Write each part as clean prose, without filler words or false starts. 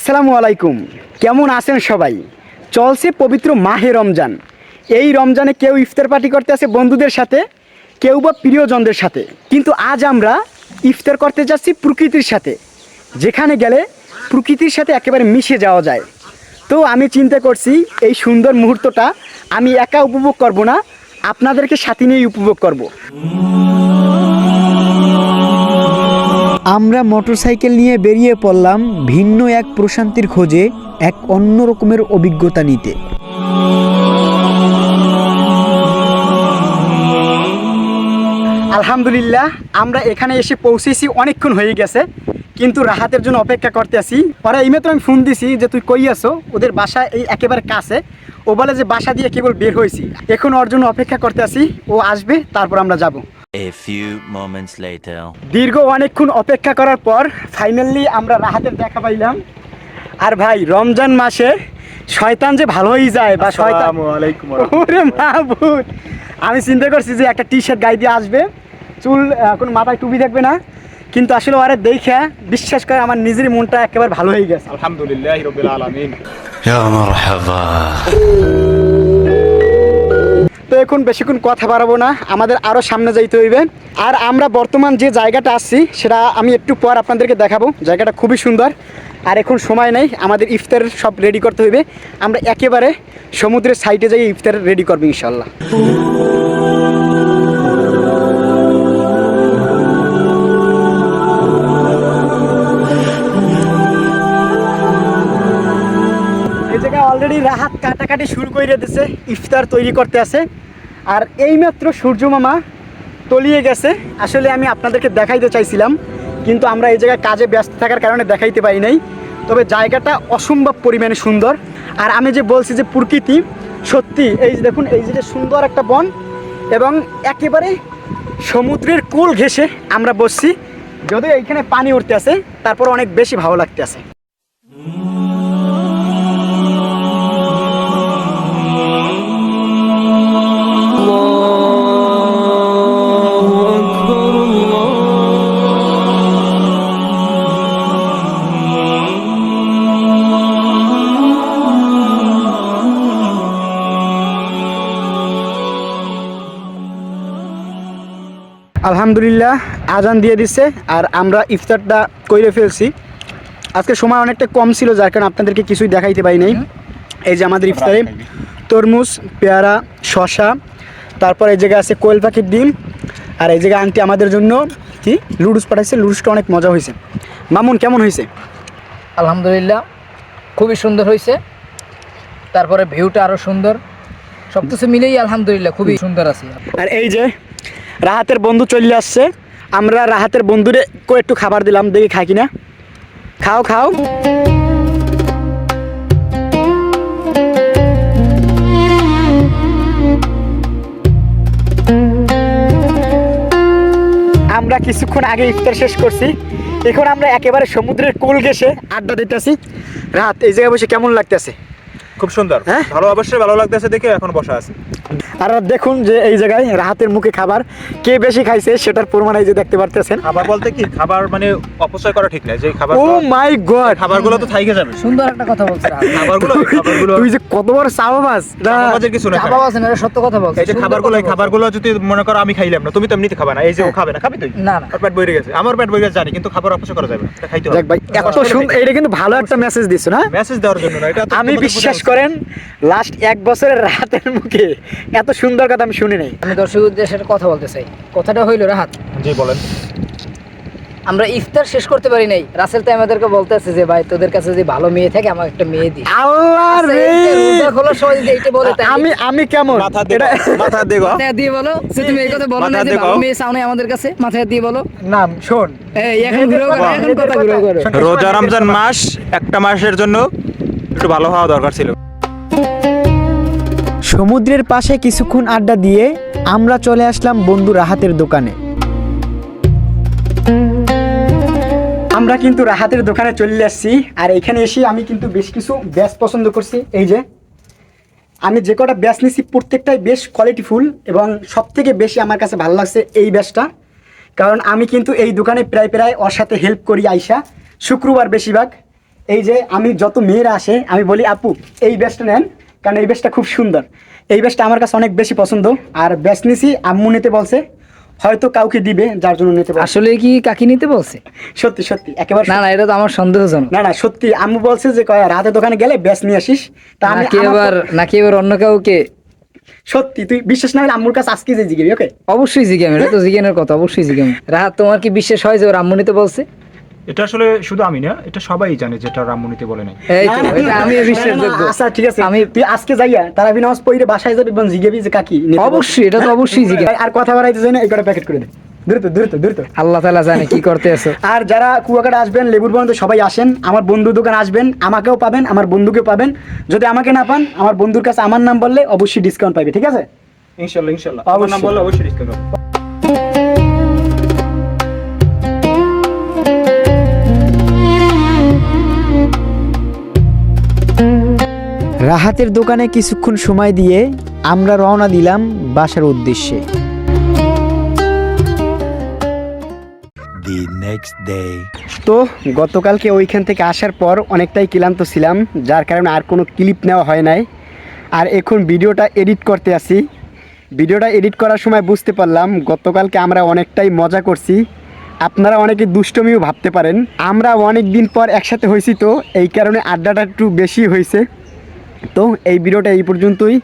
আসসালামু আলাইকুম। কেমন আছেন সবাই? চলছে পবিত্র মাহে রমজান। এই রমজানে কেউ ইফতার পার্টি করতে আসে বন্ধুদের সাথে, কেউ বা প্রিয়জনদের সাথে, কিন্তু আজ আমরা ইফতার করতে যাচ্ছি প্রকৃতির সাথে, যেখানে গেলে প্রকৃতির সাথে একেবারে মিশে যাওয়া যায়। তো আমি চিন্তা করছি এই সুন্দর মুহূর্তটা আমি একা উপভোগ করব না, আপনাদেরকে সাথে নিয়েই উপভোগ করব। আমরা মোটরসাইকেল নিয়ে বেরিয়ে পড়লাম ভিন্ন এক প্রশান্তির খোঁজে, এক অন্য রকমের অভিজ্ঞতা নিতে। আলহামদুলিল্লাহ, আমরা এখানে এসে পৌঁছেছি, অনেকক্ষণ হয়ে গেছে, কিন্তু রাহাতের জন্য অপেক্ষা করতে আছি। ওরা এইমাত্র আমি ফোন দিছি যে তুই কই আসো, ওদের বাসা এই একেবারে কাছে। ও বলে যে বাসা দিয়ে কেবল বের হয়েছি, এখন ওর জন্য অপেক্ষা করতে আছি, ও আসবে তারপর আমরা যাব। A few moments later. দীর্ঘ অনেকক্ষণ অপেক্ষা করার পর ফাইনালি আমরা রাহাতের দেখা পাইলাম। আর ভাই, রমজান মাসে শয়তান যে ভালোই যায়, বা শয়তান, ওরে মাহবুব, আমি চিন্তা করছি যে একটা টি শার্ট গায়ে দিয়ে আসবে, চুল কোনো মাথায় টুপি থাকবে না, কিন্তু আসলে ওরা দেখে বিশ্বাস করে আমার নিজের মনটা একেবারে ভালো হয়ে গেছে। আলহামদুলিল্লাহ রাব্বিল আলামিন। Ya marhaba. তো এখন বেশিক্ষণ কথা বাড়াবো না, আমাদের আরও সামনে যাইতে হইবে। আর আমরা বর্তমান যে জায়গাটা আসছি সেটা আমি একটু পর আপনাদেরকে দেখাবো। জায়গাটা খুবই সুন্দর। আর এখন সময় নেই, আমাদের ইফতার সব রেডি করতে হইবে। আমরা একেবারে সমুদ্রের সাইডে যাই ইফতার রেডি করবো ইনশাল্লাহ। এই জায়গায় অলরেডি রাহাত কাটাকাটি শুরু করে দিয়েছে, ইফতার তৈরি করতে আছে। আর এইমাত্র সূর্য মামা তলিয়ে গেছে। আসলে আমি আপনাদেরকে দেখাইতে চাইছিলাম, কিন্তু আমরা এই জায়গায় কাজে ব্যস্ত থাকার কারণে দেখাইতে পারি নাই। তবে জায়গাটা অসম্ভব পরিমাণে সুন্দর। আর আমি যে বলছি যে প্রকৃতি, সত্যি এই যে দেখুন, এই যে সুন্দর একটা বন এবং একেবারে সমুদ্রের কোল ঘেঁষে আমরা বসছি। যদিও এইখানে পানি উঠতে আছে, তারপর অনেক বেশি ভালো লাগতে আছে। আলহামদুলিল্লাহ, আজান দিয়ে দিচ্ছে আর আমরা ইফতারটা করে ফেলছি। আজকে সময় অনেকটা কম ছিল, যার কারণে আপনাদেরকে কিছুই দেখাইতে পারি নাই। এই যে আমাদের ইফতারে তরমুজ, পেয়ারা, শশা, তারপর এই জায়গায় আছে কোয়েল পাখির ডিম, আর এই জায়গায় আন্টি আমাদের জন্য কি লুডুস পাঠাইছে। লুডুসটা অনেক মজা হয়েছে। মামুন, কেমন হয়েছে? আলহামদুলিল্লাহ, খুবই সুন্দর হয়েছে। তারপরে ভিউটা আরও সুন্দর, সব কিছু মিলেই আলহামদুলিল্লাহ খুবই সুন্দর আছে। আর এই যে রাহাতের বন্ধু চলে আসছে, আমরা রাহাতের বন্ধুরে একটু খাবার দিলাম, দেখি খাই কিনা। খাও খাও। আমরা কিছুক্ষণ আগে ইফতার শেষ করছি, এখন আমরা একেবারে সমুদ্রের কোল ঘেঁষে আড্ডা দিতেছি। রাত, এই জায়গায় বসে কেমন লাগতেছে? খুব সুন্দর, হ্যাঁ? ভালো, অবশ্যই ভালো লাগতেছে দেখে এখন বসা আছে। আর দেখুন যে এই জায়গায় রাহাতের মুখে খাবার কে বেশি খাইছে সেটার প্রমাণ এই যে দেখতে পারতেছেন। খাবার বলতে কি, খাবার মানে অপচয় করা ঠিক না। যে খাবার, ও মাই গড, খাবারগুলো তো থাইকে যাবে। সুন্দর একটা কথা বলছে। খাবারগুলো তুই যে কত বড় চাবাবাজ। সমাজের কিছু না। বাবা আছেন, এটা সত্য কথা বলছে। এই যে খাবারগুলো যদি মনে করো আমি খাইলাম না, তুমি তো এমনিতে খাবে না। এই যে ও খাবে না, খাবি তুই? না না, ওর পেট বইরে গেছে, আমার পেট বইরে গেছে জানি, কিন্তু খাবার অপচয় করা যাবে না, এটা খাইতে হবে। দেখ ভাই, এত সুন্দর, এটা কিন্তু ভালো একটা মেসেজ দিছো না? মেসেজ দেওয়ার জন্য না, এটা তো আমি তোমাদের বিশ্বাস বোঝা করেন লাস্ট 1 বছরের রাহাতের মুখে এত সুন্দর কথা আমি শুনি নাই। আমি দর্শক উদ্দেশ্যে একটা কথা বলতে চাই। কথাটা হইল, রাহাত, উচিত। জি বলেন। আমরা ইফতার শেষ করতে পারি নাই। রাসেল তো আমাদেরকে বলতেছে যে ভাই, তোদের কাছে যদি ভালো মেয়ে থাকে আমার একটা মেয়ে দিস। আল্লাহ রে, রোজা খোলার সময় যদি এইটা বলে, তাই আমি কেমন মাথা দেগো, মাথা দেগো। মাথায় দিয়ে বলো যে তুমি এই কথা বলো না যে ভালো মেয়ে চাও না আমাদের কাছে। মাথায় দিয়ে বলো। নাম শোন, এই এখন ঘুরে করো, এখন কথা ঘুরে করো। রোজা রমজান মাস, একটা মাসের জন্য একটু ভালো হওয়া দরকার ছিল। সমুদ্রের পাশে কিছুক্ষণ আড্ডা দিয়ে আমরা চলে আসলাম বন্ধু রাহাতের দোকানে। আমরা কিন্তু রাহাতের দোকানে চলে আসছি। আর এখানে এসে আমি কিন্তু বেশ কিছু ব্যাস পছন্দ করছি। এই যে আমি যে কটা ব্যাস নিছি প্রত্যেকটাই বেশ কোয়ালিটিফুল, এবং সব থেকে বেশি আমার কাছে ভালো লাগছে এই ব্যাসটা। কারণ আমি কিন্তু এই দোকানে প্রায় ওর সাথে হেল্প করি আইসা, শুক্রবার বেশিরভাগ। এই যে আমি যত মেয়েরা আসে আমি বলি আপু এই ব্যাসটা নেন, কারণ এই ব্যাসটা খুব সুন্দর। এই ব্যাসটা আমার কাছে অনেক বেশি পছন্দ। আর ব্যাস নিছি, আম্মু নিতে বলছে, হয়তো কাউকে দিবে যার জন্য নিতে বলছে। আসলে কি কাকি নিতে বলছে? সত্যি সত্যি একেবারে না না, এটা তো আমার সন্দেহজনক। না না সত্যি, আম্মু বলছে যে রাতে দোকানে গেলে ব্যাস নিয়ে আসিস। তা আমি নাকি এবার অন্য কাউকে? সত্যি তুই বিশ্বাস না হলে আম্মুর কাছে আজকে যে জিজ্ঞেস, ওকে? অবশ্যই জিজ্ঞাম, এটা তো জিজ্ঞানের কথা, অবশ্যই জিজ্ঞাম। রাহাত, তোমার কি বিশ্বাস হয় যে ওর আম্মু নিতে বলছে? এটা আসলে শুধু আমি না, এটা সবাই জানে যেটা রামমণিতে বলে নাই। এই তো, এটা আমি বিশ্বাসযোগ্য। আচ্ছা ঠিক আছে, আমি তুই আজকে যাইয়া তারাবি নামাজ পড়ে বাসায় যাবি এবং জিজ্ঞাবি যে কাকি নিতে বলছে। অবশ্যই, এটা তো অবশ্যই জিজ্ঞাম। আর কথা বাড়াইতে চাই না, এই কটা প্যাকেট করে দে, দ্রুত দ্রুত দ্রুত। আল্লাহ তাআলা জানে কি করতে আছো। আর যারা কুয়াকাটা আসবেন, লেবুর বাগানে সবাই আসেন, আমার বন্ধুর দোকান আসবেন, আমাকেও পাবেন, আমার বন্ধুকেও পাবেন। যদি আমাকে না পান, আমার বন্ধুর কাছে আমার নাম বললে অবশ্যই ডিসকাউন্ট পাবে, ঠিক আছে? ইনশাআল্লাহ ইনশাআল্লাহ, আমার নাম বললে অবশ্যই ডিসকাউন্ট হবে। রাহাতের দোকানে কিছুক্ষণ সময় দিয়ে আমরা রওনা দিলাম বাসার উদ্দেশ্যে। The next day. তো গতকালকে ওইখান থেকে আসার পর অনেকটাই ক্লান্ত ছিলাম, যার কারণে আর কোনো ক্লিপ নেওয়া হয় নাই। আর এখন ভিডিওটা এডিট করতে আসি। ভিডিওটা এডিট করার সময় বুঝতে পারলাম গতকালকে আমরা অনেকটাই মজা করছি। আপনারা অনেকে দুষ্টমিও ভাবতে পারেন। আমরা অনেক দিন পর একসাথে হয়েছি, তো এই কারণে আড্ডাটা একটু বেশি হয়েছে। তো এই ভিডিওটা এই পর্যন্তই।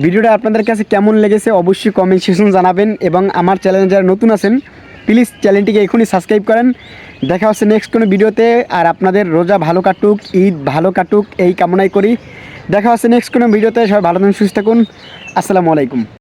ভিডিওটা আপনাদের কাছে কেমন লেগেছে অবশ্যই কমেন্ট সেকশন জানাবেন, এবং আমার চ্যানেলে যারা নতুন আছেন প্লিজ চ্যানেলটিকে এখনই সাবস্ক্রাইব করেন। দেখা হচ্ছে নেক্সট কোনো ভিডিওতে। আর আপনাদের রোজা ভালো কাটুক, ঈদ ভালো কাটুক এই কামনাই করি। দেখা হচ্ছে নেক্সট কোনো ভিডিওতে। সবাই ভালো থাকুন, সুস্থ থাকুন। আসসালামু আলাইকুম।